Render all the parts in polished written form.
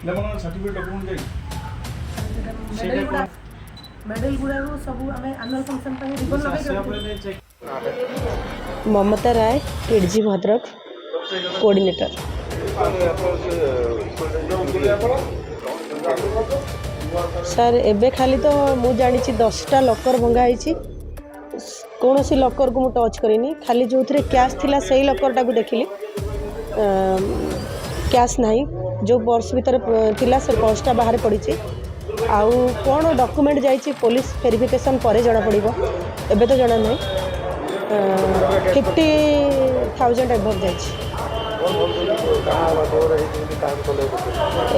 Certificate document जाई medal गुड़ा सब आम आनुआल फंक्शन रिबन ममता राय टिडजी भद्रक कोऑर्डिनेटर। सर एबे खाली तो मु जानी 10टा लकर भंगाई कौन सी लकर को मुझे टच करिनी खाली जो थे कैश थिला से लकरटा को देखिली कैश नहीं जो पर्स भितर थिला से पर्सटा बाहर पड़ी आउ कौन डॉक्यूमेंट जाइए पुलिस वेरिफिकेशन पर जना पड़ो एबे तो जना नहीं 50,000 एभव जाइए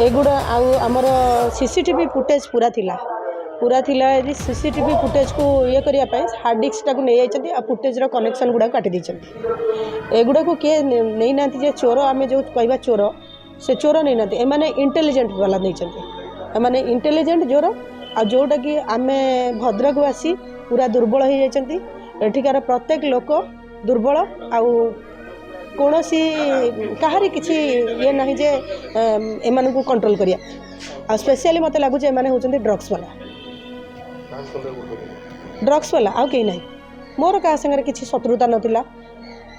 एगुड़ा आमर सीसीटीवी फुटेज पूरा थिला यदि सीसीटीवी फुटेज को ये करने हार्ड डिस्क टाक नहीं जाती आ फुटेज कनेक्शन गुड़ा काटी देते एगुड़ा को किए नहीं ना जे चोर आम जो कहवा चोर से चोर नहीं ना एमाने इंटेलिजेंट वाला नहीं एमाने इंटेलिजेंट चोर आ जोटा कि आम भद्रकवासी पूरा दुर्बल हो जाती एठिकार प्रत्येक लोक दुर्बल आउ कौन सी कहारी किसी ये ना जे एमान को कंट्रोल करिया स्पेशली मत लगुच एमाने होचंती ड्रग्स वाला आउ कहीं ना मोर क्या संगे किसी शत्रुता नाला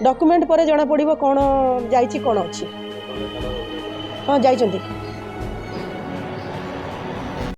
डॉक्यूमेंट पर जना पड़ो कौन जाइए कौन अच्छी हाँ जाइए